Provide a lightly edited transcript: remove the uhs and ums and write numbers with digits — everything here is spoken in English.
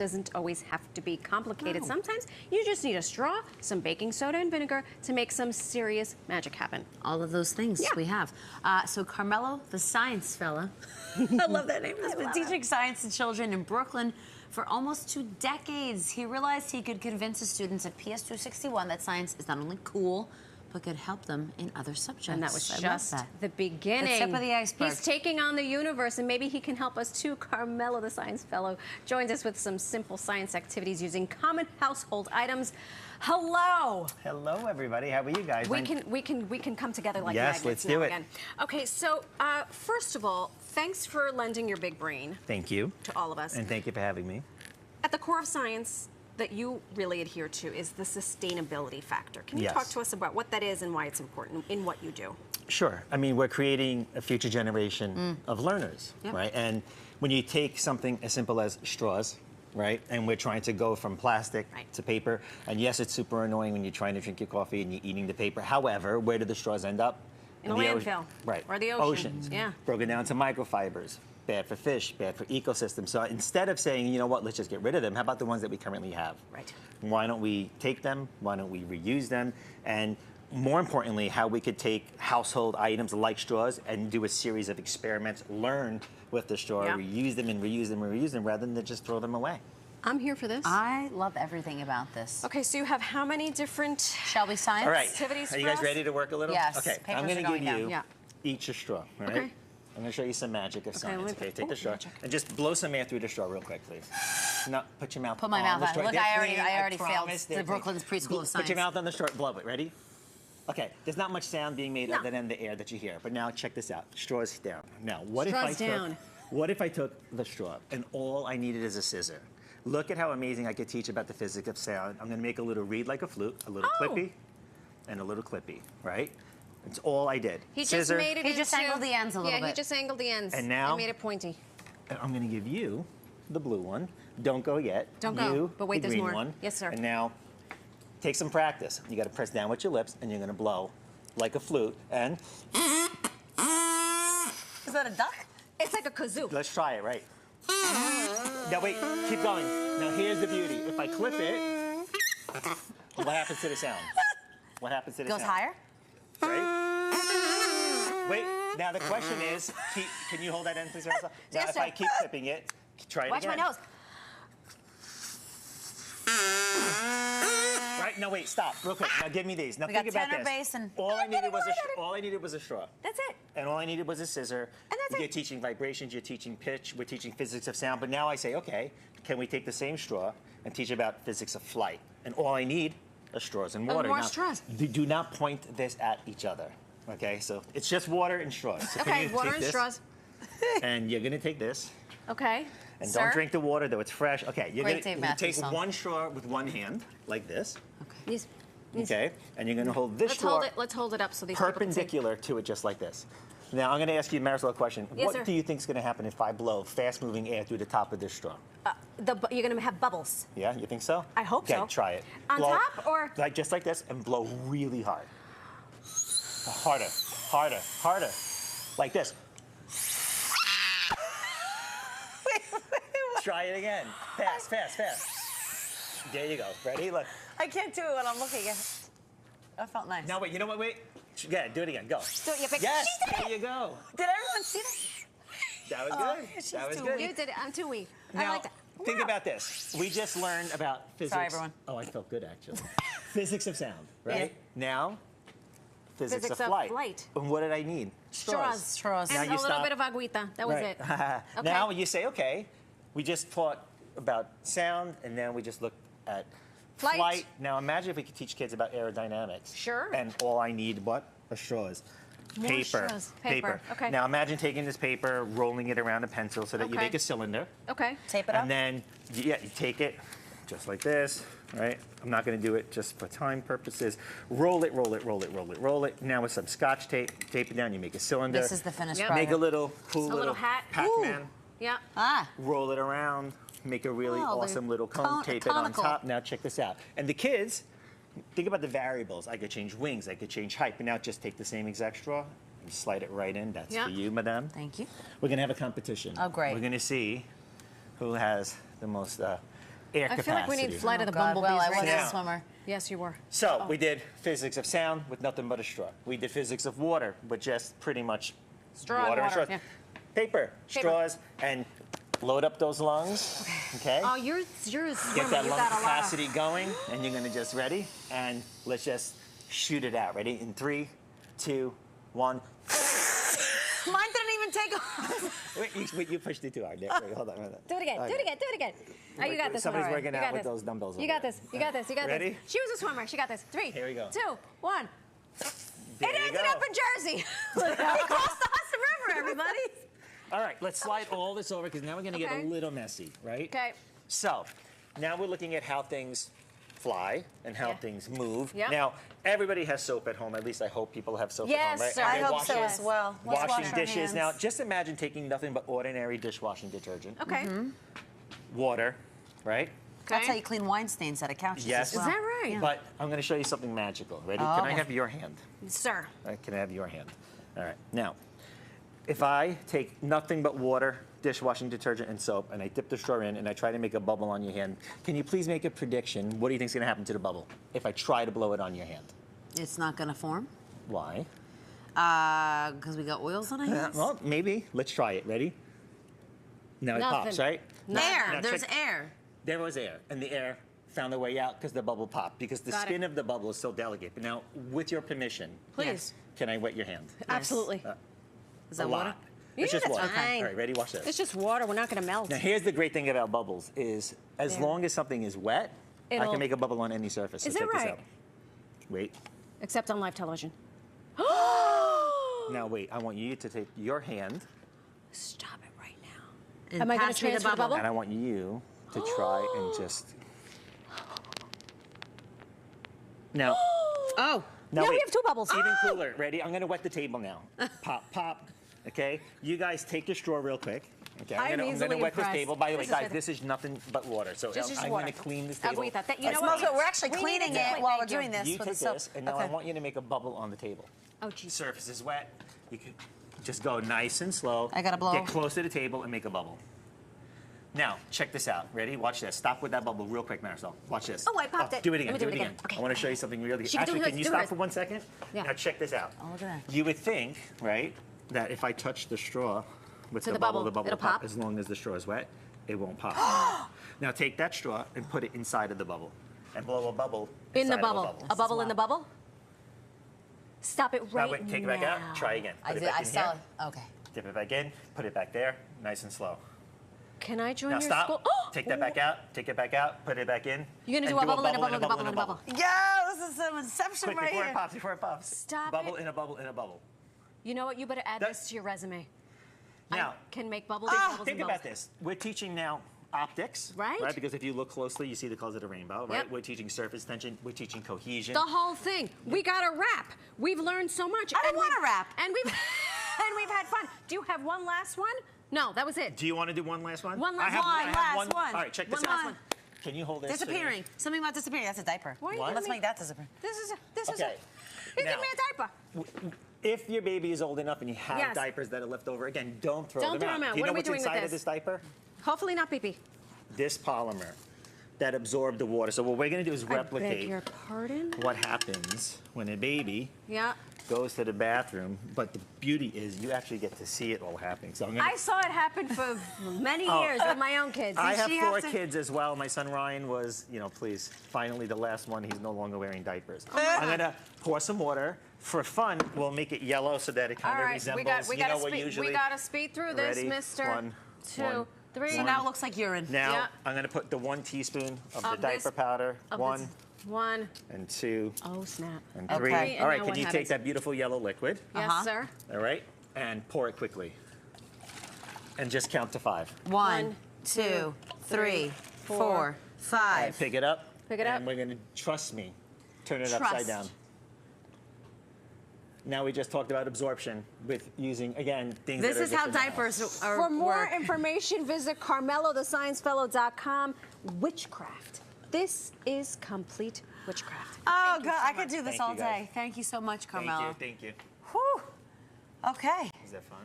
doesn't always have to be complicated. No. Sometimes you just need a straw, some baking soda and vinegar to make some serious magic happen. All of those things we have. So Carmelo the Science Fellow, I love that name. Has been teaching science to children in Brooklyn for almost 2 decades. He realized he could convince his students at PS 261 that science is not only cool, but could help them in other subjects. And that was just the beginning. The tip of the iceberg. He's taking on the universe, and maybe he can help us too. Carmelo the Science Fellow joins us with some simple science activities using common household items. Hello. Hello, everybody. How are you guys? We can come together like yes, magnets let's now do it. Again. Okay, so first of all, thanks for lending your big brain. Thank you. To all of us. And thank you for having me. At the core of science that you really adhere to is the sustainability factor. Can you talk to us about what that is and why it's important in what you do? Sure. I mean, we're creating a future generation of learners, right? And when you take something as simple as straws, right? And we're trying to go from plastic to paper. And yes, it's super annoying when you're trying to drink your coffee and you're eating the paper. However, where do the straws end up? In a landfill. Right. Or the ocean. Oceans. Yeah. Broken down to microfibers. Bad for fish, bad for ecosystems. So instead of saying, you know what, let's just get rid of them, how about the ones that we currently have? Right. Why don't we take them? Why don't we reuse them? And more importantly, how we could take household items like straws and do a series of experiments, learn with the straw, reuse them and reuse them and reuse them rather than just throw them away. I'm here for this. I love everything about this. Okay, so you have how many different Shall we science? All right. activities Are you guys for us? ready to work a little? Yes. Okay, Papers I'm going are to give going you down. each a straw, all right? Okay. I'm going to show you some magic of science. Okay, take the straw magic. and just blow some air through the straw real quick, please. No, put your mouth Put my on mouth the on. straw. Look, They're I clean, already failed promise, the they're clean. Brooklyn's preschool of science. Put your mouth on the straw, blow it. Ready? Okay, there's not much sound being made other than the air that you hear. But now check this out. Straws down. Now, what if I took the straw and all I needed is a scissor? Look at how amazing I could teach about the physics of sound. I'm going to make a little reed like a flute, a little clippy, and a little clippy, right? It's all I did. He Scissor. just made it He just angled the ends a little bit. Yeah, he just angled the ends. And now? He made it pointy. I'm going to give you the blue one. Don't go yet. Don't go. You, But wait, the there's green more. one. Yes, sir. And now, take some practice. You got to press down with your lips, and you're going to blow like a flute. And Is that a duck? It's like a kazoo. let's try it, right? Now wait, keep going. Now here's the beauty. If I clip it, what happens to the sound? What happens to the Goes sound? higher? Right? Wait, now the question is, can you hold that end, please? Now Yes, if sir. I keep clipping it, try it Watch again. my nose. Right? No, wait, stop, real quick. Now give me these. Now We think got about tenor, this. bass, and- all I needed was a straw. That's it. And all I needed was a scissor. And that's You're it. teaching vibrations, you're teaching pitch, we're teaching physics of sound. But now I say, okay, can we take the same straw and teach about physics of flight? And all I need are straws and water. more Now, straws. Do not point this at each other. Okay, so it's just water and straws. So can Okay, you water take and this? straws. And you're gonna take this. Okay. And Sir? don't drink the water, though it's fresh. Okay, you're Great gonna Dave Matthews take song. one straw with one hand, like this. Yes. Okay, and you're gonna hold this straw Let's hold it up so these people can see. perpendicular to it, just like this. Now I'm gonna ask you, Marisol, a question. Yes, What sir. do you think is gonna happen if I blow fast-moving air through the top of this straw? You're going to have bubbles. Yeah, you think so? I hope so. Okay, try it. On Blow, top or? like just like this, and blow really hard. Harder, harder, harder. Like this. Try it again. Fast, fast, fast. There you go. Ready? Look. I can't do it when I'm looking at it. That felt nice. Now wait. You know what? Wait. Yeah, do it again. Go. Do it, you pick. Yes. There you go. Did everyone see that? That was good. she's That was too good. You did it. I'm too weak. I Now, like that. think Wow. about this. We just learned about physics. Sorry, everyone. Oh, I felt good, actually. Physics of sound, right? Yeah. Now, physics Physics of of flight. flight. And what did I need? Straws. Straws. Now And you a little stop. bit of agüita. That was Right. it. Okay. Now you say, okay, we just taught about sound, and then we just looked at Flight. Now imagine if we could teach kids about aerodynamics. Sure. And all I need, what? A straws. More Paper. straws. Paper. Okay. Now imagine taking this paper, rolling it around a pencil so that you Okay. make a cylinder. Okay. Tape it up. And then, you take it just like this, right? I'm not going to do it just for time purposes. Roll it, roll it, roll it, roll it, roll it. Now with some Scotch tape, tape it down. You make a cylinder. This is the finished Yep. product. Make a little cool A little hat. Pac-Man. Yeah. Ah. Roll it around. Make a really Oh, awesome little cone. Tape it on conical. top. Now check this out. And the kids, think about the variables. I could change wings. I could change height. But now just take the same exact straw and slide it right in. That's Yeah. for you, madame. Thank you. We're going to have a competition. Oh, great. We're going to see who has the most air I capacity. feel like we need Flight of the God, Bumblebees well, I right wasn't now. a swimmer. Yes, you were. So we did physics of sound with nothing but a straw. We did physics of water with just pretty much Straw and water water, straws. yeah. Paper, straws, and load up those lungs. Okay. Oh, you're a swimmer. Get that You lung got a lot of- capacity going, and you're gonna just ready, and let's just shoot it out. Ready? In 3, 2, 1. Mine didn't even take off. Wait, you pushed it too hard. There, wait, hold on. Do it again. Do it again. Do it again. Oh, you got this. Somebody's one, all right. working You out got with this. those dumbbells You over got there. this. You got this. You got Ready? this. She was a swimmer. She got this. 3, Here we go. 2, 1. There It you ended go. up in Jersey. He crossed the Hudson River, everybody. All right, let's slide all this over because now we're gonna get Okay. a little messy, right? Okay. So, now we're looking at how things fly and how Yeah. things move. Yep. Now, everybody has soap at home. At least I hope people have soap Yes, at home, right? sir. Are I they hope so washing- as well. Let's wash Washing our dishes. hands. Now, just imagine taking nothing but ordinary dishwashing detergent, Okay. water, right? That's Okay. how you clean wine stains out of couches. Yes. as well. Is that right? But I'm going to show you something magical. Ready? Oh, Can I okay. have your hand? Sir. Can I have your hand? All right. Now, if I take nothing but water, dishwashing detergent, and soap, and I dip the straw in, and I try to make a bubble on your hand, can you please make a prediction? What do you think is going to happen to the bubble if I try to blow it on your hand? It's not gonna form. Why? Because we got oils on our hands. Well, maybe. Let's try it. Ready? Now it Nothing. pops, right? Air. Now There's check- air. There was air, and the air found a way out because the bubble popped, because the Got it. skin of the bubble is so delicate. But now, with your permission, Please. can I wet your hand? Absolutely. Is that a water? lot. It's just that's water. fine. All right, ready? Watch this. It's just water. We're not going to melt. Now, here's the great thing about bubbles is as Yeah. long as something is wet, I It'll- can make a bubble on any surface. So Is that check this right? out. Wait. Except on live television. Now, wait. I want you to take your hand, Stop it right now. And Am I gonna pass me the transfer the bubble? and I want you to try and just... Now, Oh. Now wait. we have 2 bubbles. Even cooler. Ready? I'm going to wet the table now. Pop, pop. Okay? You guys take your straw real quick. Okay, I'm I'm gonna easily wet this impressed. table. By the way, This is guys, good. this is nothing but water. So This is I'm water. going to clean this table. Agreed that. You I know smell what? So we're actually We need cleaning to it clean- while we're thank you. doing this You with take the soap. this, and now I want you to make a bubble on the table. Oh, jeez. Surface is wet. You can just go nice and slow. I gotta blow. Get close to the table and make a bubble. Now, check this out. Ready? Watch this. Stop with that bubble real quick, Marisol. Watch this. Oh, I popped it. Do it again. Let me Do it again. Okay. I want to show you something really. She can do Actually, hers, can you do stop hers. for 1 second? Yeah. Now check this out. Oh, look at that. You would think, right, that if I touch the straw with To the the bubble, bubble, the bubble it'll will pop. pop? As long as the straw is wet, it won't pop. Now take that straw and put it inside of the bubble, and blow a bubble In the inside of bubble. A bubble in the bubble? Stop it right Now wait, take it back out. Try again. I Put it did. back I in saw here. it. Okay. Dip it back in. Put it back there. Nice and slow. Can I join Now your stop. school? Oh! Take that back out. Take it back out. Put it back in. You're gonna and do a bubble in a bubble in a bubble in a bubble. Yo, this is some inception Quick, right before here. it pops, before it pops. Stop Bubble it. in a bubble in a bubble. You know what? You better add That- this to your resume. Now, I can make bubbles and bubbles think and about bubbles. this. We're teaching now optics, Right. Because if you look closely, you see the colors of the rainbow, right? Yep. We're teaching surface tension. We're teaching cohesion. The whole thing. We got a rap. We've learned so much. I don't and want we've- a rap. And we've and we've had fun. Do you have one last one? No, that was it. Do you want to do one last one? One last I have, one. I have Last one. one. All right, check this One out. last one. Can you hold this? Disappearing. Something about disappearing. That's a diaper. Why are you What? Let's giving make that disappear. This is Okay. You Now- give me a diaper. If your baby is old enough and you have Yes. diapers that are left over, again, don't throw Don't them throw out. them out. Do you What know are we what's doing with inside of this? this diaper? Hopefully not pee-pee. This polymer that absorbed the water. So what we're going to do is I beg replicate your pardon? what happens when a baby Yeah. goes to the bathroom. But the beauty is you actually get to see it all happening. So I'm going I saw it happen for many Oh. years with my own kids. I Did have she 4 to- kids as well. My son Ryan was, please, finally the last one. He's no longer wearing diapers. Oh I'm gonna pour some water. For fun, we'll make it yellow so that it All kind of right, resembles, we gotta what speed. usually. We gotta speed through this, Ready? Mister. 1, 2, 1, 3. So now it looks like urine. Now Yeah. I'm gonna put the 1 teaspoon of the Of diaper this- powder. Of 1 this- 1. and 2 Oh snap. and Okay. 3. And All right, now can what you happens? take that beautiful yellow liquid? Yes, Uh-huh. sir. All right, and pour it quickly. And just count to 5. 1, 2, 3, 4, All right, 5. pick it up. Pick it up. And we're gonna, trust me, turn it Trust. upside down. Now we just talked about absorption with using, again, things This that are is just how in the house. diapers are. For more work. information, visit CarmellotheScienceFellow.com. Witchcraft. This is complete witchcraft. Oh, Thank you God, so I could much. do this Thank all you, guys. day. Thank you so much, Thank Carmelo. you, thank you. Whew. Okay. Is that fun?